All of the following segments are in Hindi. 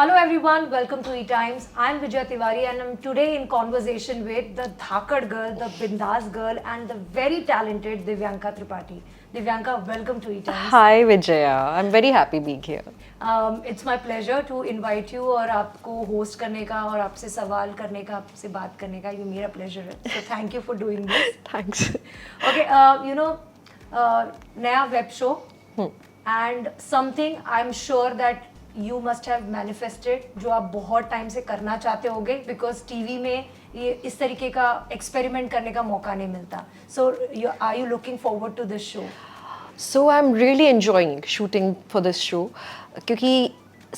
Hello everyone, welcome to E-Times. I'm Vijaya Tiwari and I'm today in conversation with the Dhakad girl, the Bindas girl and the very talented Divyanka Tripathi. Divyanka, welcome to E-Times. Hi Vijaya, I'm very happy being here. It's my pleasure to invite you और आपको host करने का और आपसे सवाल करने का, आपसे बात करने का ये मेरा pleasure है. So thank you for doing this. Thanks. Okay, नया web show and something I'm sure that you must have manifested जो आप बहुत टाइम से करना चाहते होगे because टीवी में ये इस तरीके का एक्सपेरिमेंट करने का मौका नहीं मिलता. So are you looking forward to this show? So I'm really enjoying shooting for this show क्योंकि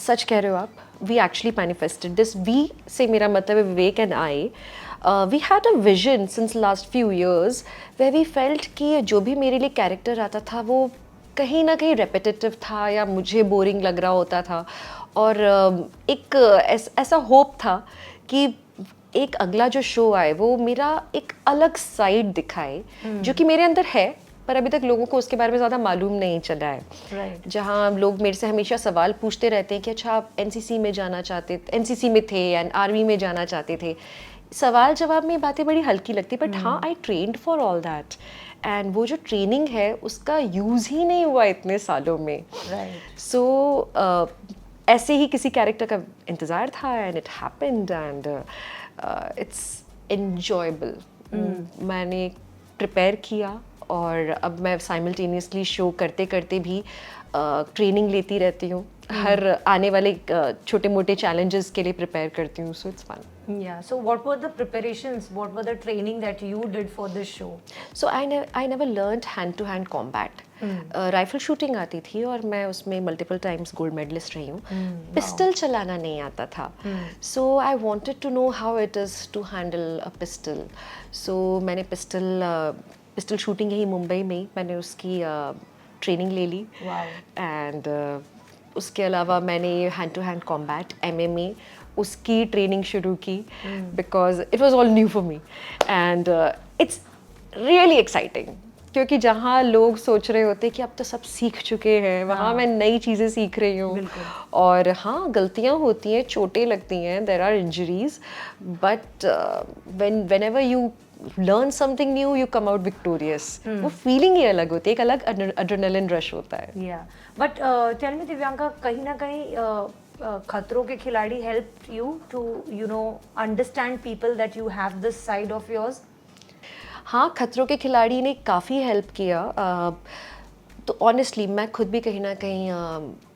सच कह रहे हो आप, we actually manifested this. We से मेरा मतलब है विवेक and I. We had a vision since last few years where we felt कि जो भी मेरे लिए कैरेक्टर आता था वो कहीं ना कहीं रेपिटेटिव था या मुझे बोरिंग लग रहा होता था और एक ऐसा होप था कि एक अगला जो शो आए वो मेरा एक अलग साइड दिखाए जो कि मेरे अंदर है पर अभी तक लोगों को उसके बारे में ज़्यादा मालूम नहीं चला है. जहाँ लोग मेरे से हमेशा सवाल पूछते रहते हैं कि अच्छा आप एनसीसी में जाना चाहते, एनसीसी में थे एंड आर्मी में जाना चाहते थे. सवाल जवाब में बातें बड़ी हल्की लगती बट हाँ I trained for all that and वो जो ट्रेनिंग है उसका यूज़ ही नहीं हुआ इतने सालों में. सो ऐसे ही किसी कैरेक्टर का इंतज़ार था and it happened and it's enjoyable. मैंने प्रिपेयर किया और अब मैं साइमल्टेनियसली शो करते करते भी ट्रेनिंग लेती रहती हूँ. हर आने वाले छोटे मोटे चैलेंजेस के लिए प्रिपेयर करती हूँ. So it's fun. Yeah. So what were the preparations? What were the training that you did for this show? So I never learned hand to hand combat. Rifle shooting आती थी और मैं उसमें मल्टीपल टाइम्स गोल्ड मेडलिस्ट रही हूँ. पिस्टल चलाना नहीं आता था. So I wanted to know how it is to handle a pistol. So मैंने पिस्टल शूटिंग यही मुंबई में मैंने उसकी ट्रेनिंग ले ली. एंड उसके अलावा मैंने hand to hand combat MMA उसकी ट्रेनिंग शुरू की because it was all new for me and it's really exciting क्योंकि जहाँ लोग सोच रहे होते कि अब तो सब सीख चुके हैं वहाँ मैं नई चीज़ें सीख रही हूँ. और हाँ गलतियाँ होती हैं, चोटें लगती हैं, there are injuries but when ever you learn something new you come out victorious. वो feeling ही अलग होती है, एक अलग adrenaline rush होता है. Yeah, but tell me Divyanka, कहीं ना कहीं खतरों के खिलाड़ी helped you to understand people that you have this side of yours? हाँ, खतरों के खिलाड़ी ने काफ़ी हेल्प किया. तो ऑनेस्टली मैं खुद भी कहीं ना कहीं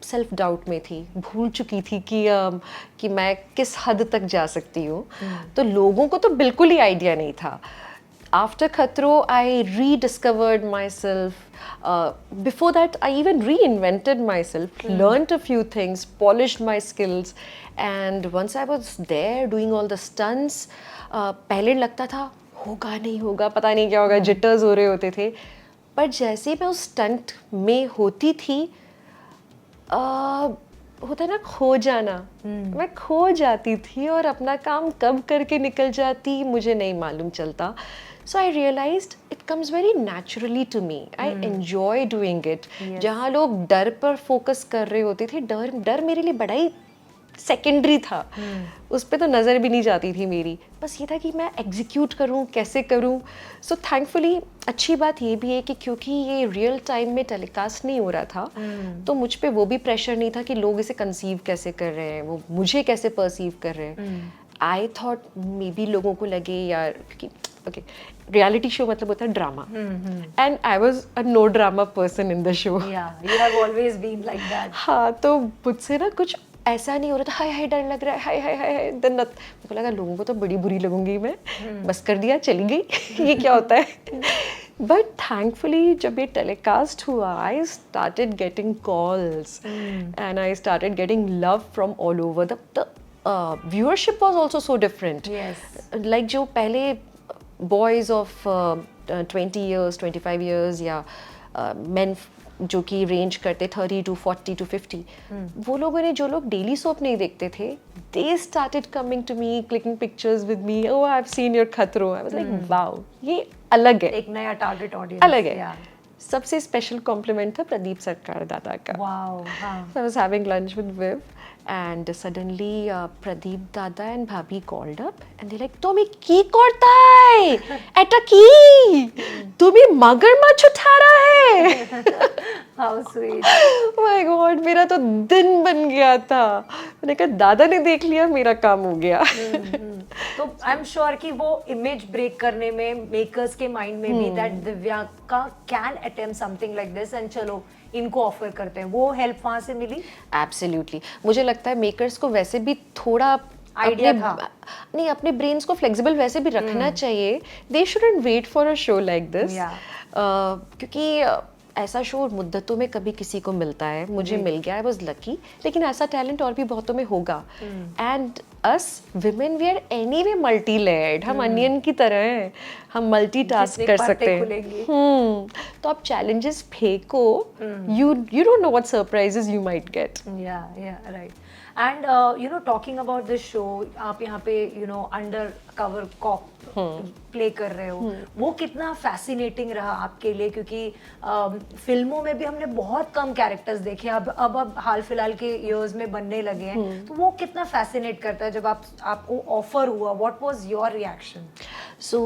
सेल्फ डाउट में थी, भूल चुकी थी कि मैं किस हद तक जा सकती हूँ. तो लोगों को तो बिल्कुल ही आइडिया नहीं था. आफ्टर खतरों I rediscovered myself. Before that I even reinvented myself, learned a few things, polished my skills and once I was there doing all the stunts पहले लगता था होगा नहीं होगा, पता नहीं क्या होगा, जिटर्स हो रहे होते थे. पर जैसे मैं उस स्टंट में होती थी होता है ना खो जाना, मैं खो जाती थी और अपना काम कब करके निकल जाती मुझे नहीं मालूम चलता. So I realized it comes very naturally to me. I enjoy doing it. जहाँ लोग डर पर फोकस कर रहे होते थे, डर मेरे लिए बड़ा ही सेकेंडरी था. उस पर तो नज़र भी नहीं जाती थी मेरी. बस ये था कि मैं एग्जीक्यूट करूँ, कैसे करूँ. सो थैंकफुली अच्छी बात ये भी है कि क्योंकि ये रियल टाइम में टेलीकास्ट नहीं हो रहा था तो मुझ पे वो भी प्रेशर नहीं था कि लोग इसे कंसीव कैसे कर रहे हैं, वो मुझे कैसे परसीव कर रहे हैं. आई थॉट मे बी लोगों को लगे यार क्योंकि ओके रियलिटी शो मतलब होता है drama and I was a no drama person in the show. You have always been like that. हाँ, तो मुझसे ना कुछ ऐसा नहीं हो रहा था हाय हाय डर लग रहा है हाय हाय हाय मेरे को लगा लोगों को तो बड़ी बुरी लगूंगी मैं. बस कर दिया, चली गई. ये क्या होता है. बट थैंकफुली जब ये टेलीकास्ट हुआ I started getting calls and I started getting love from all over. The viewership was also so different. Like जो पहले बॉयज ऑफ 20 years 25 years या men जो कि रेंज करते 30 to 40 to 50, वो लोगों ने जो लोग डेली सोप नहीं देखते थे they started coming to me, clicking pictures with me. Oh, I've seen your खतरों. I was like, wow, ये अलग है, एक नया टारगेट ऑडियंस अलग है. सबसे स्पेशल कॉम्प्लीमेंट था प्रदीप सरकार दादा का। वाओ, हाँ। So I was having lunch with Viv, and suddenly Pradeep Dada and Bhabhi called up, and they're like, "Tommy কি করতাই? এটা কি? তুমি मगरमच्छ उठा रहा है?" How sweet. Oh my God, मेरा तो दिन बन गया था। मैंने कहा दादा ने देख लिया, मेरा काम हो गया। तो आई एम श्योर कि वो इमेज ब्रेक करने में मेकर्स के माइंड में भी that Divyanka can attempt something like this and चलो इनको ऑफर करते हैं, वो हेल्प वहां से मिली। एब्सोल्युटली, मुझे लगता है मेकर्स को वैसे भी थोड़ा आइडिया था, नहीं, अपने ब्रेन्स को फ्लेक्सिबल वैसे भी रखना चाहिए। They shouldn't wait for a show like this, क्योंकि ऐसा शो मुद्दतों में कभी किसी को मिलता है, मुझे मिल गया, आई वाज लकी, लेकिन ऐसा टैलेंट और भी बहुतों में होगा। And us women we are anyway multi layered, हम अनियन की तरह हैं, हम मल्टीटास्क कर सकते हैं। तो आप चैलेंजेस फेंको, you don't know what surprises you might get. Yeah right. And you know talking about this show, आप यहाँ पे you know undercover cop play कर रहे हो, वो कितना फैसिनेटिंग रहा आपके लिए? क्योंकि फिल्मों में भी हमने बहुत कम कैरेक्टर्स देखे, अब हाल फिलहाल के इयर्स में बनने लगे हैं, तो वो कितना फैसिनेट करता है जब आपको ऑफर हुआ? What was your reaction? So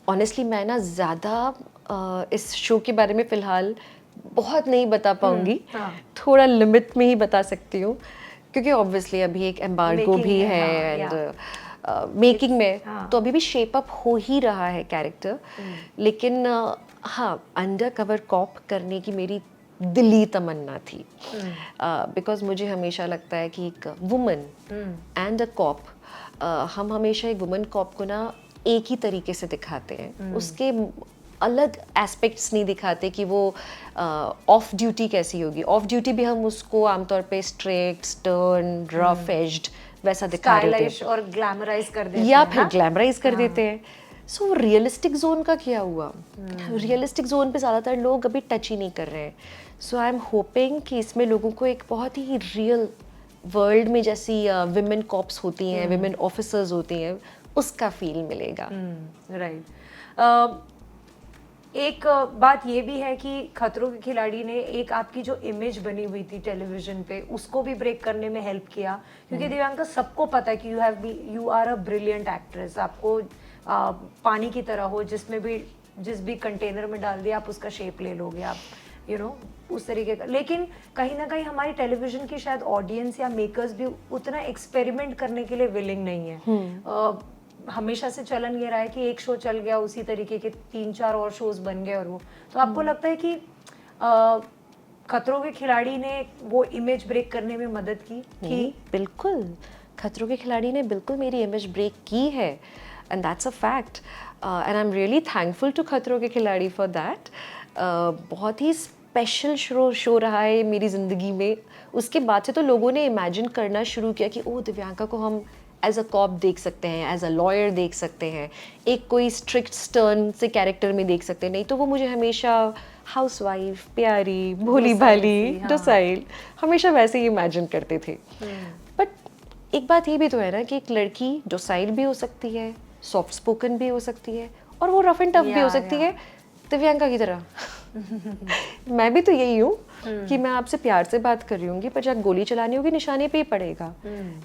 honestly मैं ना ज़्यादा इस शो के बारे में फ़िलहाल बहुत नहीं बता पाऊंगी, थोड़ा लिमिट में ही बता सकती हूँ, क्योंकि ऑब्वियसली अभी एक एम्बार्गो भी है एंड मेकिंग में, तो अभी भी शेप अप हो ही रहा है कैरेक्टर। लेकिन हाँ, अंडर कवर कॉप करने की मेरी दिली तमन्ना थी, बिकॉज मुझे हमेशा लगता है कि एक वुमन एंड अ कॉप, हम हमेशा एक वुमन कॉप को ना एक ही तरीके से दिखाते हैं, उसके अलग एस्पेक्ट्स नहीं दिखाते कि वो ऑफ ड्यूटी कैसी होगी। ऑफ ड्यूटी भी हम उसको आमतौर पे स्ट्रेट, स्टर्न, रफ एज्ड वैसा दिखा देते हैं और ग्लैमराइज कर देते हैं, या फिर ग्लैमराइज कर देते हैं। सो रियलिस्टिक जोन का क्या हुआ? रियलिस्टिक जोन पे ज़्यादातर लोग अभी टच ही नहीं कर रहे हैं। सो आई एम होपिंग कि इसमें लोगों को एक बहुत ही रियल वर्ल्ड में, जैसी विमेन कॉप्स होती हैं, विमेन ऑफिसर्स होती हैं, उसका फील मिलेगा। राइट। एक बात ये भी है कि खतरों के खिलाड़ी ने एक आपकी जो इमेज बनी हुई थी टेलीविजन पे, उसको भी ब्रेक करने में हेल्प किया, क्योंकि दिव्यांका सबको पता है कि you are a brilliant actress. आपको पानी की तरह हो, जिस भी कंटेनर में डाल दिया आप उसका शेप ले लोगे, आप यू नो उस तरीके का। लेकिन कहीं ना कहीं हमारी टेलीविजन की शायद ऑडियंस या मेकर्स भी उतना एक्सपेरिमेंट करने के लिए विलिंग नहीं है। हमेशा से चलन ये रहा है कि एक शो चल गया, उसी तरीके के 3-4 और शोज बन गए, और वो तो आपको लगता है कि खतरों के खिलाड़ी ने वो इमेज ब्रेक करने में मदद की? बिल्कुल, खतरों के खिलाड़ी ने बिल्कुल मेरी इमेज ब्रेक की है, and that's a fact, and I am really thankful to खतरों के खिलाड़ी फॉर दैट। बहुत ही स्पेशल शो रहा है मेरी ज़िंदगी में। उसके बाद से तो लोगों ने इमेजिन करना शुरू किया कि ओ, दिव्यांका को हम एज अ कॉप देख सकते हैं, एज अ लॉयर देख सकते हैं, एक कोई स्ट्रिक्ट स्टर्न से कैरेक्टर में देख सकते हैं। नहीं तो वो मुझे हमेशा हाउसवाइफ, प्यारी, भोली भाली, डोसाइल, हमेशा वैसे ही इमेजिन करते थे। बट एक बात ये भी तो है ना कि एक लड़की डोसाइल भी हो सकती है, सॉफ्ट स्पोकन भी हो सकती है, और वो रफ एंड टफ भी हो सकती है, दिव्यांका की तरह। मैं भी तो यही हूँ कि मैं आपसे प्यार से बात कर रही हूँगी, पर जब गोली चलानी होगी निशाने पे ही पड़ेगा,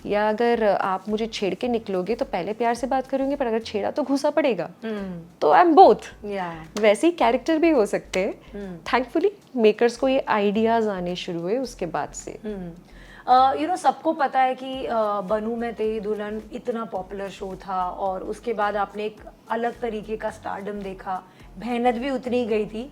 या अगर आप मुझे छेड़ के निकलोगे तो पहले प्यार से बात करूँगी, पर अगर छेड़ा तो घुसा पड़ेगा। तो आई एम बोथ। वैसे ही कैरेक्टर भी हो सकते हैं। थैंकफुली मेकर्स को ये आइडियाज आने शुरू हुए उसके बाद से। यू नो सबको पता है कि बनू मैं तेरी दुल्हन इतना पॉपुलर शो था, और उसके बाद आपने एक अलग तरीके का स्टारडम देखा, मेहनत भी उतनी गई थी,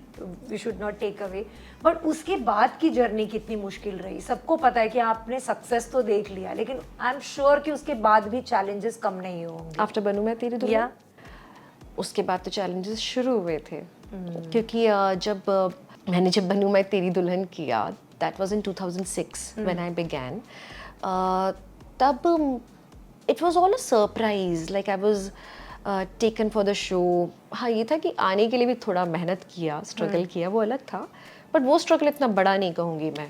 we should not take away, but उसके बाद की जर्नी कितनी मुश्किल रही? सबको पता है कि आपने सक्सेस तो देख लिया, लेकिन आई एम श्योर कि उसके बाद भी चैलेंजेस कम नहीं होंगे। आफ्टर बनू मैं तेरी दुल्हन, उसके बाद तो चैलेंजेस शुरू हुए थे, क्योंकि जब बनू मैं तेरी दुल्हन किया, that was in 2006 when I began, तब it was all a surprise, like I was taken for the show। हाँ, ये था कि आने के लिए भी थोड़ा मेहनत किया, स्ट्रगल किया, वो अलग था, बट वो स्ट्रगल इतना बड़ा नहीं कहूँगी मैं।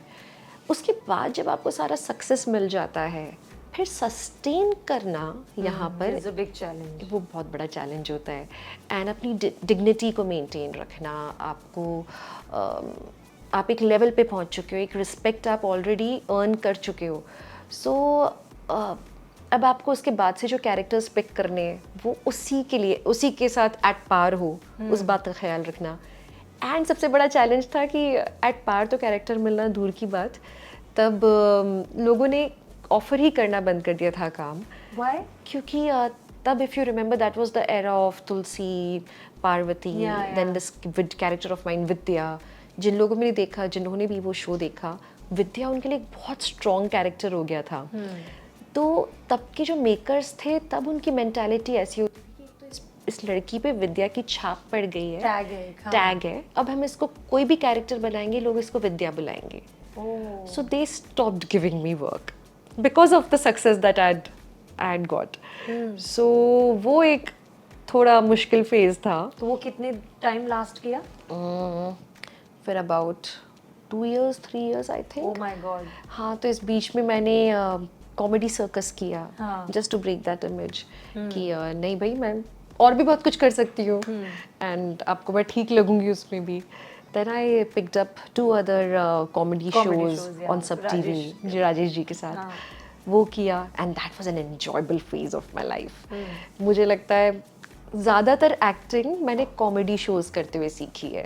उसके बाद जब आपको सारा सक्सेस मिल जाता है, फिर सस्टेन करना यहाँ पर इट्स अ बिग चैलेंज। वो बहुत बड़ा चैलेंज होता है। एंड अपनी डिग्निटी को मेंटेन रखना, आपको आप एक लेवल पे पहुँच चुके हो, एक रिस्पेक्ट आप ऑलरेडी अर्न कर चुके हो। सो अब आपको उसके बाद से जो कैरेक्टर्स पिक करने हैं वो उसी के लिए, उसी के साथ एट पार हो, उस बात का ख्याल रखना। एंड सबसे बड़ा चैलेंज था कि एट पार तो कैरेक्टर मिलना दूर की बात, तब लोगों ने ऑफर ही करना बंद कर दिया था काम। व्हाई? क्योंकि तब if you remember that was the era of Tulsi, Parvati, then this character of mine Vidya. जिन लोगों ने देखा, जिन्होंने भी वो शो देखा, विद्या उनके लिए एक बहुत स्ट्रॉन्ग कैरेक्टर हो गया था। तो तब के जो मेकर्स थे, तब उनकी मेंटालिटी ऐसी होती थी कि तो इस लड़की पे विद्या की छाप पड़ गई है, टैग है, हाँ। टैग है, अब हम इसको कोई भी कैरेक्टर बनाएंगे, लोग इसको विद्या बुलाएंगे। So they stopped giving me work because of the success that I had got. So वो एक थोड़ा मुश्किल फेज था। तो वो कितने टाइम लास्ट किया? फिर about 2 years 3 years I think. Oh my God. हाँ, तो इस बीच में मैंने कॉमेडी सर्कस किया, हाँ। Just to break that image कि नहीं भाई, मैं और भी बहुत कुछ कर सकती हूँ एंड आपको मैं ठीक लगूंगी उसमें भी। Then I picked up 2 other comedy shows yeah. on Sub TV, Rajesh ji के साथ वो किया, and that was an enjoyable phase of my life. मुझे लगता है ज़्यादातर एक्टिंग मैंने कॉमेडी शोज करते हुए सीखी है,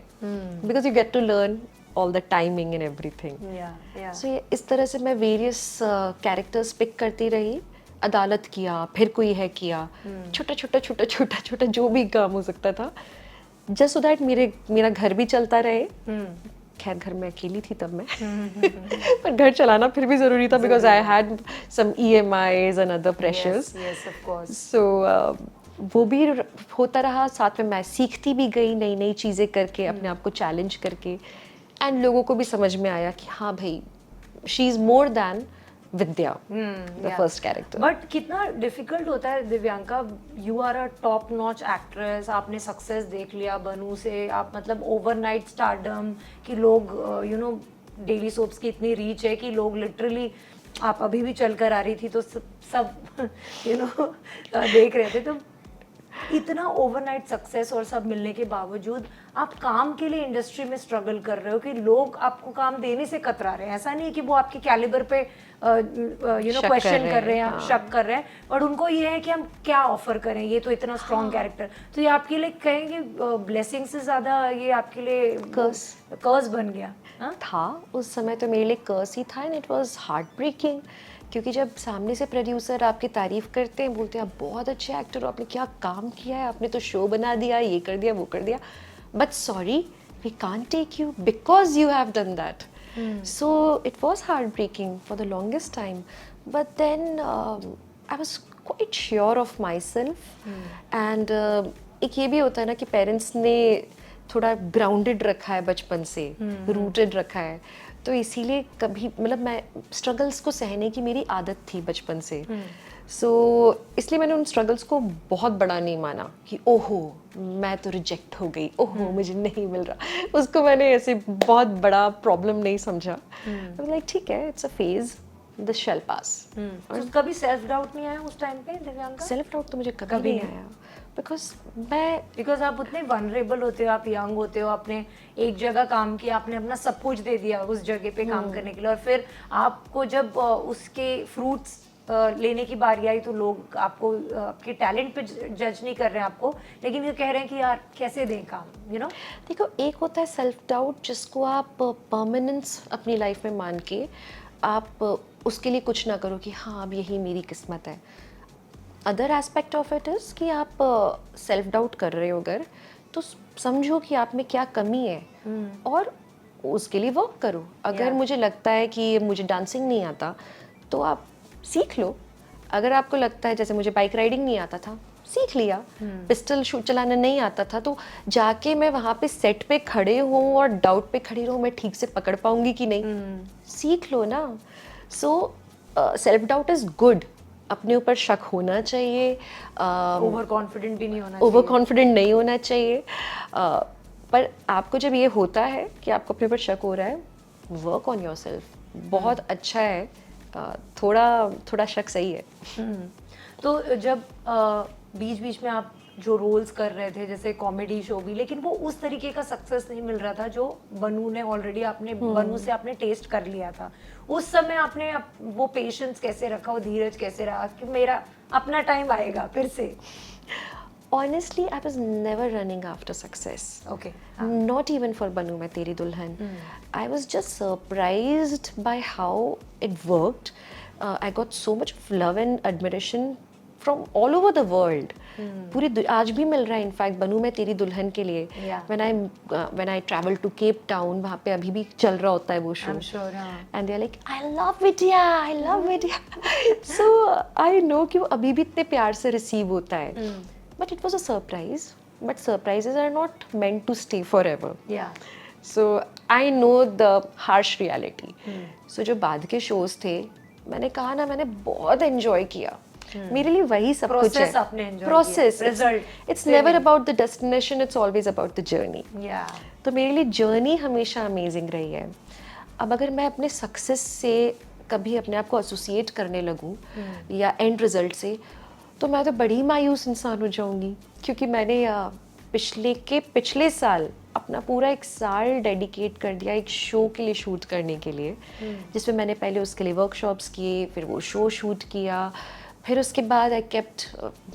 because you get to learn all the timing and everything. या So इस तरह से मैं वेरियस कैरेक्टर्स पिक करती रही। अदालत किया, फिर कोई है किया, छोटा जो भी काम हो सकता था, जस्ट सो दैट मेरा घर भी चलता रहे। खैर घर में अकेली थी तब मैं, पर घर चलाना फिर भी ज़रूरी था, because I had some EMIs and other pressures. Yes of course. So वो भी होता रहा, साथ में मैं सीखती भी गई नई नई चीज़ें करके, अपने आप को चैलेंज करके। एंड लोगों को भी समझ में आया कि हाँ भाई, she is more than Vidya, the first character. But कितना डिफिकल्ट होता है Divyanka, you are a top notch actress, आपने सक्सेस देख लिया बनू से, आप मतलब ओवरनाइट स्टारडम कि लोग यू नो डेली सोप्स की इतनी रीच है कि लोग लिटरली, आप अभी भी चल कर आ रही थी तो सब यू नो देख रहे थे। तो इतना ओवरनाइट सक्सेस और सब मिलने के बावजूद आप काम के लिए इंडस्ट्री में स्ट्रगल कर रहे हो कि लोग आपको काम देने से कतरा रहे हैं। ऐसा नहीं है कि वो आपके कैलिबर पे यू नो क्वेश्चन कर रहे हैं, हाँ। शक कर रहे हैं, और उनको ये है कि हम क्या ऑफर करें, ये तो इतना स्ट्रॉन्ग कैरेक्टर। तो ये आपके लिए कहेंगे ब्लेसिंग से ज्यादा ये आपके लिए कर्स बन गया? था उस समय तो मेरे लिए कर्स ही था, and it was heart breaking. क्योंकि जब सामने से प्रोड्यूसर आपकी तारीफ करते हैं, बोलते हैं आप बहुत अच्छे एक्टर हो, आपने क्या काम किया है, आपने तो शो बना दिया, ये कर दिया, वो कर दिया, but sorry we can't take you because you have done that. So it was heart breaking for the longest time, but then I was quite sure of myself. And एक ये भी होता है ना कि पेरेंट्स ने थोड़ा ग्राउंडेड रखा है बचपन से, रूटेड रखा है, तो इसीलिए कभी मतलब मैं स्ट्रगल्स को सहने की मेरी आदत थी बचपन से। सो इसलिए मैंने उन स्ट्रगल्स को बहुत बड़ा नहीं माना कि ओहो मैं तो रिजेक्ट हो गई, ओहो मुझे नहीं मिल रहा, उसको मैंने ऐसे बहुत बड़ा प्रॉब्लम नहीं समझा। लाइक ठीक है, it's a phase, this shall pass. तो कभी सेल्फ डाउट नहीं आया उस टाइम पे दिव्यांका? सेल्फ डाउट तो मुझे कभी नहीं आया, बिकॉज आप उतने वनरेबल होते हो, आप यंग होते हो, आपने एक जगह काम किया, आपने अपना सब कुछ दे दिया उस जगह पे काम करने के लिए, और फिर आपको जब उसके फ्रूट्स लेने की बारी आई तो लोग आपको आपके टैलेंट पे जज नहीं कर रहे हैं आपको, लेकिन ये कह रहे हैं कि यार कैसे दें काम, यू नो। देखो, एक होता है सेल्फ डाउट जिसको आप परमानेंस अपनी लाइफ में मान के आप उसके लिए कुछ ना करो कि हाँ अब यही मेरी किस्मत है। Other aspect of it is कि आप सेल्फ डाउट कर रहे हो अगर, तो समझो कि आप में क्या कमी है और उसके लिए वर्क करो। अगर मुझे लगता है कि मुझे डांसिंग नहीं आता तो आप सीख लो। अगर आपको लगता है, जैसे मुझे बाइक राइडिंग नहीं आता था, सीख लिया। पिस्टल शूट चलाना नहीं आता था तो जाके मैं वहाँ पे सेट पे खड़े हूँ और डाउट पे खड़ी रहूँ मैं ठीक से पकड़ पाऊंगी कि नहीं, सीख लो ना। So self doubt is good, अपने ऊपर शक होना चाहिए, ओवर कॉन्फिडेंट भी नहीं होना ओवर कॉन्फिडेंट नहीं होना चाहिए। पर आपको जब ये होता है कि आपको अपने ऊपर शक हो रहा है, वर्क ऑन योरसेल्फ। बहुत अच्छा है थोड़ा थोड़ा शक सही है। तो जब बीच बीच में आप जो रोल्स कर रहे थे जैसे कॉमेडी शो भी, लेकिन वो उस तरीके का सक्सेस नहीं मिल रहा था जो बनू ने ऑलरेडी आपने बनू से आपने टेस्ट कर लिया था। उस समय आपने वो पेशेंस कैसे रखा, वो धीरज कैसे रहा कि मेरा अपना टाइम आएगा फिर से? Honestly, I was never running after success. Okay. Not even for Banu Main Teri Dulhan. I was just surprised by how it worked. I got so much love and admiration from all over the world. पूरी आज भी मिल रहा है इनफैक्ट बनू मैं तेरी दुल्हन के लिए। Yeah. when I travel to Cape Town, वहाँ पे अभी भी चल रहा होता है वो शो। I'm sure, हाँ. And they're like, I love Vidya, I love Vidya. So I know कि वो अभी भी इतने प्यार से रिसीव होता है। But it was a surprise. But surprises are not meant to stay forever. Yeah. So I know the harsh reality. So जो बाद के shows थे, मैंने कहा ना मैंने बहुत enjoy किया। मेरे लिए वही सब कुछ है। Process आपने enjoy Process. किया। Result. It's never about the destination. It's always about the journey. Yeah. तो मेरे लिए journey हमेशा amazing रही है। अब अगर मैं अपने success से कभी अपने आप को associate करने लगूं या end result से, तो मैं तो बड़ी मायूस इंसान हो जाऊंगी, क्योंकि मैंने पिछले साल अपना पूरा एक साल डेडिकेट कर दिया एक शो के लिए शूट करने के लिए, जिसमें मैंने पहले उसके लिए वर्कशॉप्स किए, फिर वो शो शूट किया, फिर उसके बाद I kept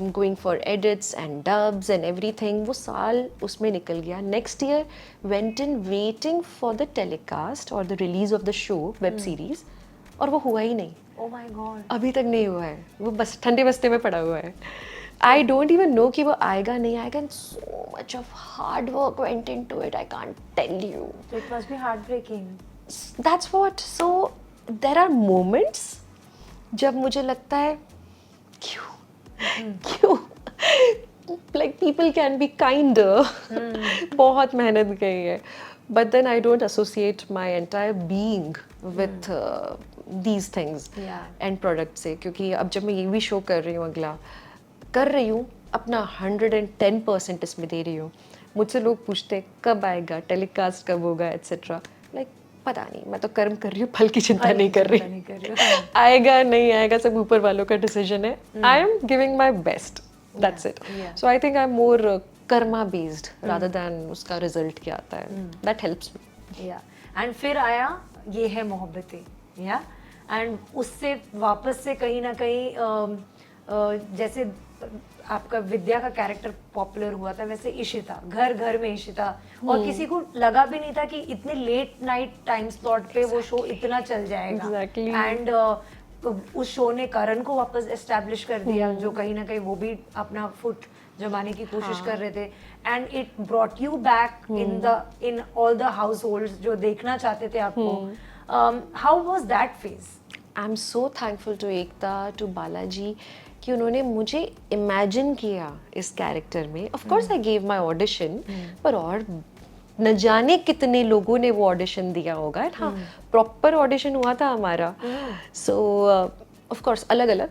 going for edits and dubs and everything. वो साल उसमें निकल गया। Next year went in waiting for the telecast और the release of the show web series, और वो हुआ ही नहीं। Oh my God. अभी तक नहीं हुआ है, वो बस ठंडे बस्ते में पड़ा हुआ है। आई डोंट इवन नो कि वो आएगा नहीं आएगा। And so much of hard work went into it, I can't tell you. So it must be heartbreaking. That's what. So there are moments जब मुझे लगता है क्यों like people can be kinder. बहुत मेहनत गई है, but then I don't associate my entire being with these things and product से, क्योंकि अब जब मैं ये भी शो कर रही हूँ, अगला कर रही हूँ, अपना 110% इसमें दे रही हूँ। मुझसे लोग पूछते हैं कब आएगा, टेलीकास्ट कब होगा, एट्सेट्रा। लाइक पता नहीं, मैं तो कर्म कर रही हूँ, फल की चिंता नहीं कर रही। आएगा नहीं आएगा सब ऊपर वालों का डिसीजन है। I am giving my best, that's it. So I think I am more Karma based rather than उसका रिजल्ट क्या आता है। That helps me. या एंड फिर आया ये है मोहब्बतें, या एंड उससे वापस से कहीं ना कहीं जैसे आपका विद्या का कैरेक्टर पॉपुलर हुआ था, वैसे इशिता, घर घर में इशिता, और किसी को लगा भी नहीं था कि इतने लेट नाइट टाइम स्लॉट पे वो शो इतना चल जाएगा। Exactly. एंड उस शो ने करण को वापस एस्टैब्लिश कर दिया, जो कहीं ना कहीं वो भी अपना फुट जमाने की कोशिश कर रहे थे। And it brought you back in all the households जो देखना चाहते थे आपको। How was that phase? I am so thankful to Ekta, to Balaji, कि उन्होंने मुझे इमेजिन किया इस कैरेक्टर में। Of course I gave my audition, पर और न जाने कितने लोगों ने वो ऑडिशन दिया होगा। हाँ, प्रॉपर ऑडिशन हुआ था हमारा। सो ऑफ कोर्स अलग अलग।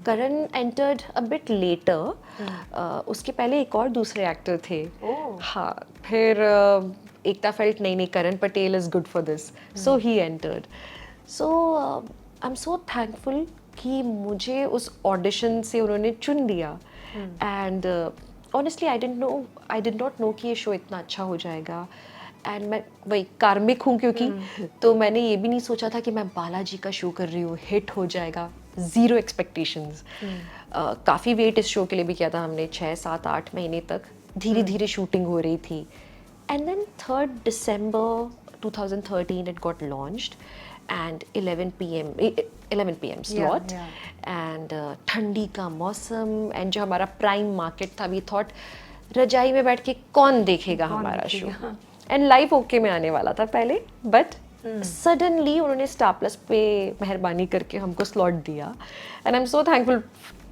करण एंटर्ड अ बिट लेटर, उसके पहले एक और दूसरे एक्टर थे। हाँ, फिर एकता फेल्ट नहीं Karan Patel is good for this, so he entered. So I am so thankful कि मुझे उस ऑडिशन से उन्होंने चुन लिया। And honestly I did not know कि ये शो इतना अच्छा हो जाएगा। एंड मैं वही कार्मिक हूँ क्योंकि, तो मैंने ये भी नहीं सोचा था कि मैं बालाजी का शो कर रही हूँ, हिट हो जाएगा। Zero expectations. काफ़ी वेट इस शो के लिए भी किया था हमने, 6, 7, 8 महीने तक धीरे धीरे शूटिंग हो रही थी। And then 3rd December 2013 it got launched and 11 PM slot and ठंडी का मौसम, एंड जो हमारा प्राइम मार्केट था, वी थॉट रजाई में बैठ के कौन देखेगा हमारा शो, एंड लाइव ओके में आने वाला था पहले, बट सडनली उन्होंने स्टार प्लस पे मेहरबानी करके हमको स्लॉट दिया, and I am so thankful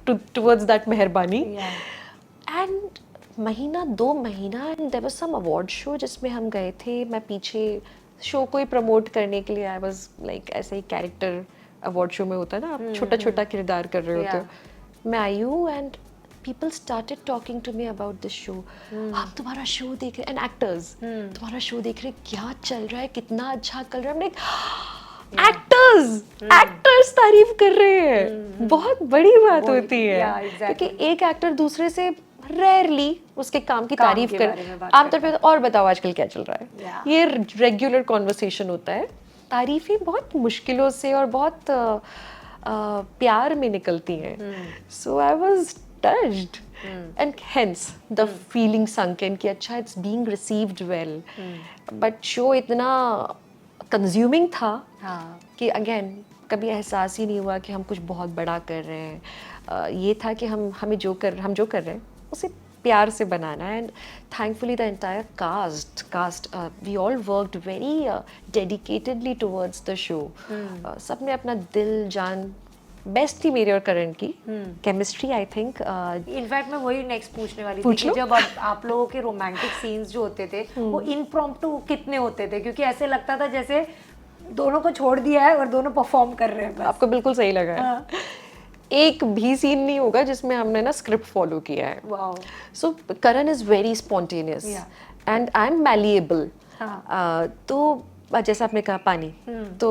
towards that मेहरबानी। एंड महीना 2 महीना and there was some award show जिसमें हम गए थे। मैं पीछे शो को ही प्रमोट करने के लिए, आई वाज लाइक ऐसे ही कैरेक्टर अवार्ड शो में होता है ना, आप छोटा छोटा किरदार कर रहे होते हो। मैं आई हूँ and people started talking to me about this show. हम तुम्हारा शो देख रहे, and actors, तुम्हारा शो देख रहे, क्या चल रहा है, कितना अच्छा कर रहा है। I'm like, एक्टर्स तारीफ कर रहे हैं, बहुत बड़ी बात होती है, yeah, exactly. क्योंकि एक एक्टर दूसरे से रेयरली उसके काम की काम तारीफ के कर बारे में बात आमतौर पे और बताओ आजकल क्या चल रहा है, Yeah. ये रेगुलर कॉन्वर्सेशन होता है। तारीफें बहुत मुश्किलों से और बहुत प्यार में निकलती हैं, so I was touched and hence the feeling sunk in कि अच्छा it's being received well, but show इतना कंज्यूमिंग था हाँ कि अगेन कभी एहसास ही नहीं हुआ कि हम कुछ बहुत बड़ा कर रहे हैं। ये था कि हम जो कर रहे हैं उसे प्यार से बनाना है। And thankfully the entire cast we all worked very dedicatedly towards the show. सबने अपना दिल जान, बेस्ट थी मेरी और करण की केमिस्ट्री आई थिंक। इनफैक्ट मैं वही नेक्स्ट पूछने वाली थी पूछ कि लो। जब आप लोगों के रोमांटिक सीन्स जो होते थे वो इम्प्रॉम्प्टू कितने होते थे, क्योंकि ऐसे लगता था जैसे दोनों को छोड़ दिया है और दोनों परफॉर्म कर रहे हैं बस। आपको बिल्कुल सही लगा है। हाँ। एक भी सीन नहीं होगा जिसमें हमने ना स्क्रिप्ट फॉलो किया है। Wow. So Karan is very spontaneous Yeah. And I M malleable. हाँ। तो जैसा आपने कहा पानी, तो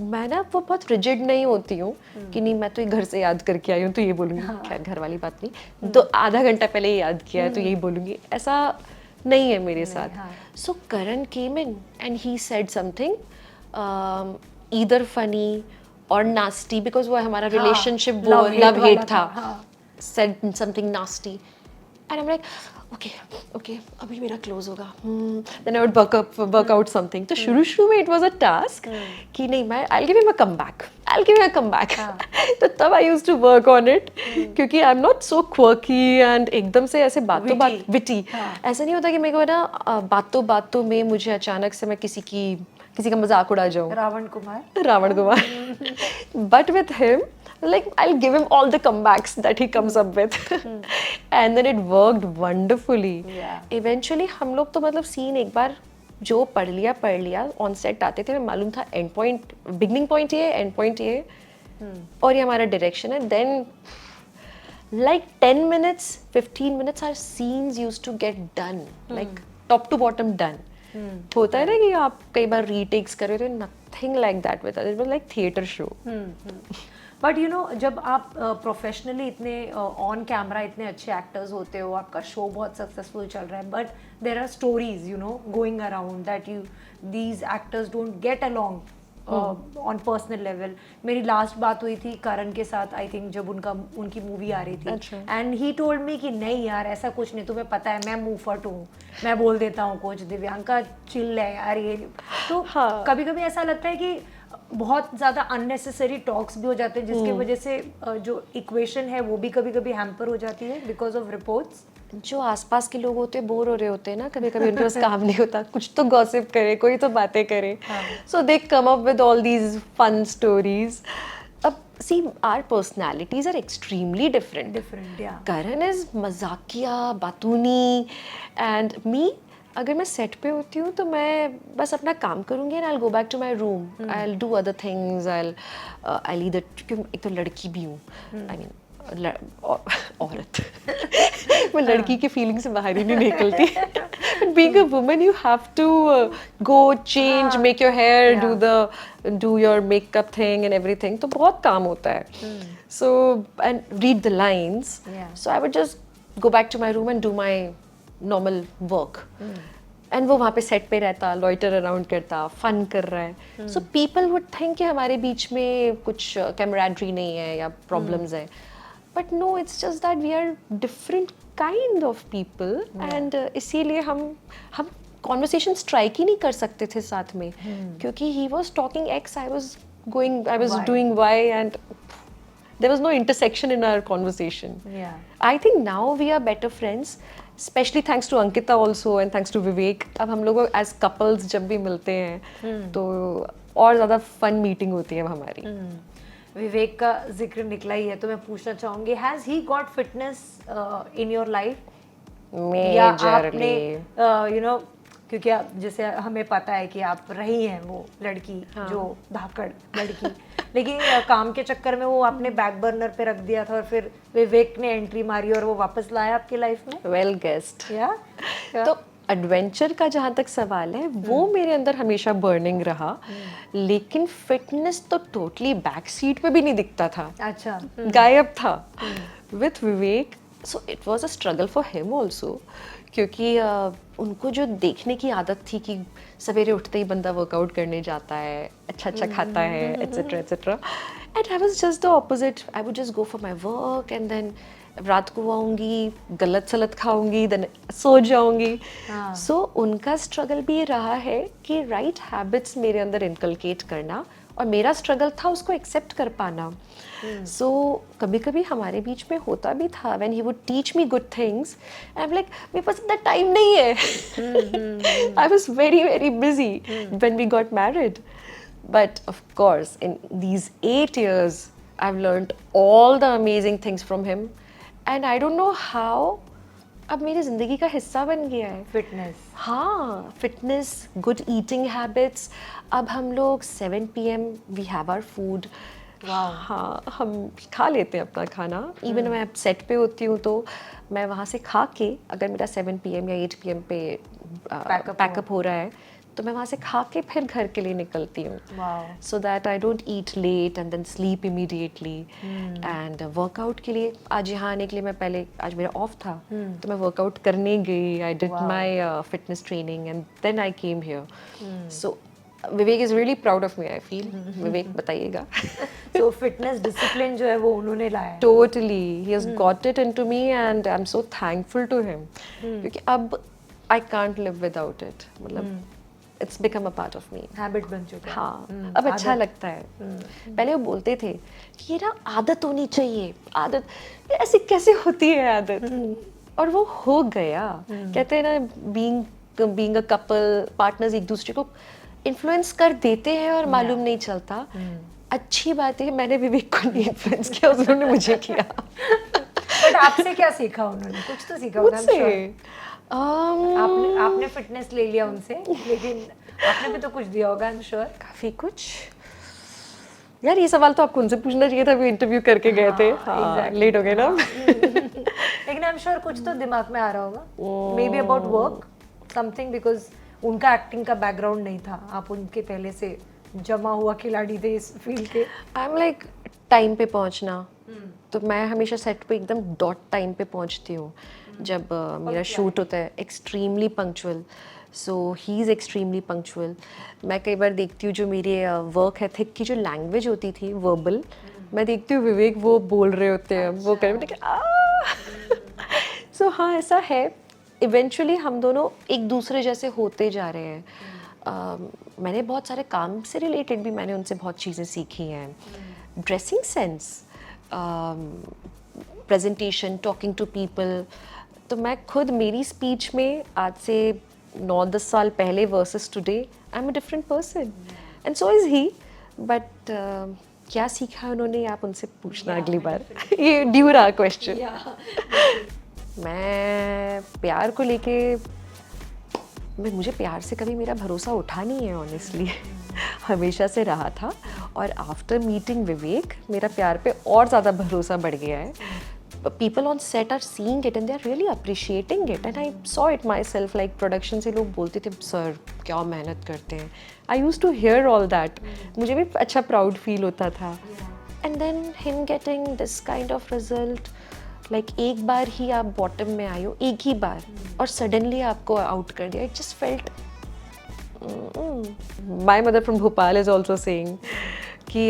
मैं ना वो बहुत रिजिड नहीं होती हूँ कि नहीं मैं तो ये घर से याद करके आई हूँ तो ये बोलूँगी, खैर घर वाली बात नहीं, तो आधा घंटा पहले ये याद किया है तो यही बोलूँगी, ऐसा नहीं है मेरे साथ। हाँ। So Karan came in and he said something either funny और नास्टी, बिकॉज वो हमारा रिलेशनशिप वो love hate लव हेट वाला था, था, हाँ। said something nasty and I'm like okay अभी मेरा क्लोज होगा, then I would work out something। तो शुरू में it was a task कि नहीं मैं I'll give him a comeback तो तब I used to work on it क्योंकि I'm not so quirky and एकदम से ऐसे बातों बात witty, ऐसा नहीं होता कि मेरे को ना बातों में मुझे अचानक से मैं किसी का मजाक उड़ा जाऊं, Ravan Kumar but with him like I'll give him all the comebacks that he comes up with and then it worked wonderfully। Yeah. eventually हम लोग तो मतलब सीन एक बार जो पढ़ लिया ऑन सेट आते थे, हमें मालूम था एंड पॉइंट, बिगनिंग पॉइंट ये, एंड पॉइंट ये, और ये हमारा डायरेक्शन है। Then like 10 minutes 15 minutes our scenes used to get done like top to bottom done। होता है ना कि आप कई बार रीटेक्स कर रहे हो, nothing like that with us, it was like theatre show. But you know जब आप प्रोफेशनली इतने ऑन कैमरा इतने अच्छे एक्टर्स होते हो, आपका शो बहुत सक्सेसफुल चल रहा है, but there are stories you know going around that these actors don't get along on personal level. मेरी लास्ट बात हुई थी करण के साथ, आई थिंक जब उनकी मूवी आ रही थी, एंड ही टोल्ड मी कि नहीं यार ऐसा कुछ नहीं, तुम्हें पता है मैं मुंहफट हूँ, मैं बोल देता हूँ कुछ, दिव्यांका चिल है यार ये। तो कभी कभी ऐसा लगता है कि बहुत ज़्यादा अननेसेसरी टॉक्स भी हो जाते हैं जिसकी वजह से जो इक्वेशन है वो भी कभी कभी हैम्पर हो जाती है बिकॉज ऑफ रिपोर्ट्स। जो आसपास के लोग होते हैं बोर हो रहे होते हैं ना, कभी कभी उनके पास काम नहीं होता, कुछ तो गॉसिप करे, कोई तो बातें करे, so they come up with all these fun stories. अब see our personalities are extremely different. Yeah Karan is मजाकिया बातूनी एंड मी, अगर मैं सेट पे होती हूँ तो मैं बस अपना काम करूँगी and I will go back to my room, I will do other things, I will either, क्योंकि एक तो लड़की भी हूँ, आई मीन औरत मैं लड़की की फीलिंग से बाहर ही नहीं निकलती। But being a woman you have to go change, make your hair, do your makeup thing and everything, तो बहुत काम होता है। So and read the lines, so I would just go back to my room and do my normal work, and वो वहाँ पे सेट पे रहता, लॉइटर अराउंड करता, फन कर रहा है। सो पीपल वुड थिंक कि हमारे बीच में कुछ कैमराड्री नहीं है या प्रॉब्लम्स है, but no, it's just that we are different kind of people, and इसीलिए हम कॉन्वर्सेशन स्ट्राइक ही नहीं कर सकते थे साथ में, क्योंकि he was talking x, I was doing Y, and there was no intersection in our conversation. I think now we are better friends, especially thanks to Ankita also and thanks to Vivek। अब हम लोग as couples जब भी मिलते हैं तो और ज़्यादा fun meeting होती है अब हमारी। विवेक का जिक्र निकला ही है तो मैं पूछना चाहूँगी, has he got fitness in your life? या आपने you know, क्योंकि जैसे हमें पता है कि आप रही हैं वो लड़की, जो धाकड़ लड़की, लेकिन काम के चक्कर में वो आपने बैक बर्नर पे रख दिया था और फिर विवेक ने एंट्री मारी और वो वापस लाया आपकी लाइफ में। Well guessed. या तो एडवेंचर का जहाँ तक सवाल है वो मेरे अंदर हमेशा बर्निंग रहा, लेकिन फिटनेस तो टोटली बैक सीट पे भी नहीं दिखता था, अच्छा गायब था। With Vivek so it was a struggle for him also, क्योंकि उनको जो देखने की आदत थी कि सवेरे उठते ही बंदा वर्कआउट करने जाता है, अच्छा अच्छा खाता है, etcetera etcetera, and I was just the opposite. I would just go for my work and then रात को आऊँगी, गलत सलत खाऊंगी, देन सो जाऊंगी। सो उनका स्ट्रगल भी ये रहा है कि राइट हैबिट्स मेरे अंदर इनकलकेट करना, और मेरा स्ट्रगल था उसको एक्सेप्ट कर पाना। सो कभी कभी हमारे बीच में होता भी था, when he would teach me good things, I am like मेरे पास इतना टाइम नहीं है। I was very very busy when we got married, but of course in these 8 years I've learned all the amazing things from him, and I don't know how अब मेरी ज़िंदगी का हिस्सा बन गया है फिटनेस। हाँ, फिटनेस, गुड ईटिंग हैबिट्स। अब हम लोग 7 PM we have our food. हाँ, हम खा लेते हैं अपना खाना। इवन मैं सेट पे होती हूँ तो मैं वहाँ से खा के, अगर मेरा 7 PM या 8 PM पे पैकअप हो रहा है तो मैं वहाँ से खा के फिर घर के लिए निकलती हूँ, so that I don't eat late and then sleep immediately. And workout के लिए आज यहाँ आने के लिए मैं पहले, आज मेरा ऑफ था तो मैं वर्कआउट करने गई, I did my fitness training and then I came here. So Vivek is really proud of me, I feel. Vivek बताइएगा। सो फिटनेस डिसिप्लिन जो है वो उन्होंने लाया है। Totally, he has got it into me and I am so thankful to him, क्योंकि अब I can't live without it. मतलब it's become a part of me, habit बन चुका है। हाँ, अब अच्छा लगता है। पहले वो बोलते थे कि ये ना आदत होनी चाहिए, आदत ऐसी कैसे होती है आदत, और वो हो गया। कहते हैं ना, बीइंग अ कपल, पार्टनर्स एक दूसरे को इन्फ्लुएंस कर देते हैं और मालूम नहीं चलता। अच्छी बात है मैंने विवेक को नहीं इन्फ्लुएंस किया, उन्होंने मुझे किया। बट आपसे क्या सीखा उन्होंने? कुछ तो सीखा होगा मुझसे। आपने फिटनेस ले लिया उनसे, लेकिन आपने भी तो कुछ दिया होगा, आई एम श्योर। काफी कुछ। यार ये सवाल तो आपको उनसे पूछना चाहिए था, अभी इंटरव्यू करके गए थे। हाँ, लेट हो गए ना। लेकिन आई एम श्योर कुछ तो दिमाग में आ रहा होगा, may be about work something, because उनका एक्टिंग का बैकग्राउंड नहीं था, आप उनके पहले से जमा हुआ खिलाड़ी थे इस फील्ड के। आई एम लाइक टाइम पे पहुंचना, तो मैं हमेशा सेट पे एकदम डॉट टाइम पे पहुंचती हूँ। जब मेरा शूट होता है, extremely punctual, so he is extremely punctual. मैं कई बार देखती हूँ जो मेरे वर्क एथिक की जो लैंग्वेज होती थी वर्बल, मैं देखती हूँ विवेक वो बोल रहे होते हैं, वो कर रहे सो हाँ, ऐसा है। इवेंचुअली हम दोनों एक दूसरे जैसे होते जा रहे हैं। मैंने बहुत सारे काम से रिलेटेड भी मैंने उनसे बहुत चीज़ें सीखी हैं। Dressing sense, presentation, talking to people. तो मैं खुद, मेरी स्पीच में आज से 9-10 साल पहले versus today, I am a different person and so is he. But क्या सीखा उन्होंने, आप उनसे पूछना अगली बार। ये ड्यू रहा क्वेश्चन। मैं प्यार को लेके, मुझे प्यार से कभी मेरा भरोसा उठा नहीं है ऑनेस्टली। हमेशा से रहा था, और आफ्टर मीटिंग विवेक मेरा प्यार पे और ज़्यादा भरोसा बढ़ गया है। People on set are seeing it and they are really appreciating it, and I saw it myself. Like production से लोग बोलते थे सर क्या मेहनत करते हैं, I used to hear all that. मुझे भी अच्छा प्राउड फील होता था। And then him getting this kind of result, like एक बार ही आप बॉटम में आए हो, एक ही बार, और सडनली आपको आउट कर दिया, it just felt My mother from Bhopal is also saying कि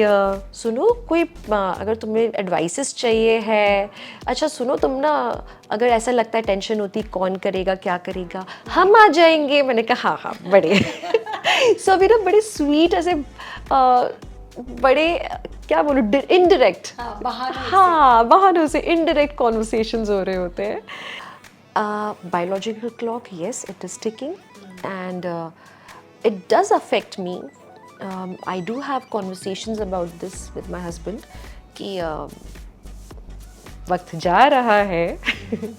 सुनो कोई अगर तुम्हें एडवाइसेस चाहिए है, अच्छा सुनो तुम ना, अगर ऐसा लगता है टेंशन होती कौन करेगा क्या करेगा, हम आ जाएंगे। मैंने कहा हाँ हाँ बड़े सो अभी ना बड़े स्वीट ऐसे बड़े क्या बोलूँ, इनडायरेक्ट, हाँ बहानों से इनडायरेक्ट कॉन्वर्सेशंस हो रहे होते हैं। Biological clock, yes it is ticking and it does affect me. I do have conversations about this with my husband कि वक्त जा रहा है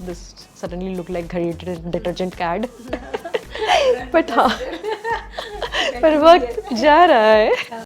this suddenly look like घड़ी detergent cad but हाँ पर वक्त जा रहा है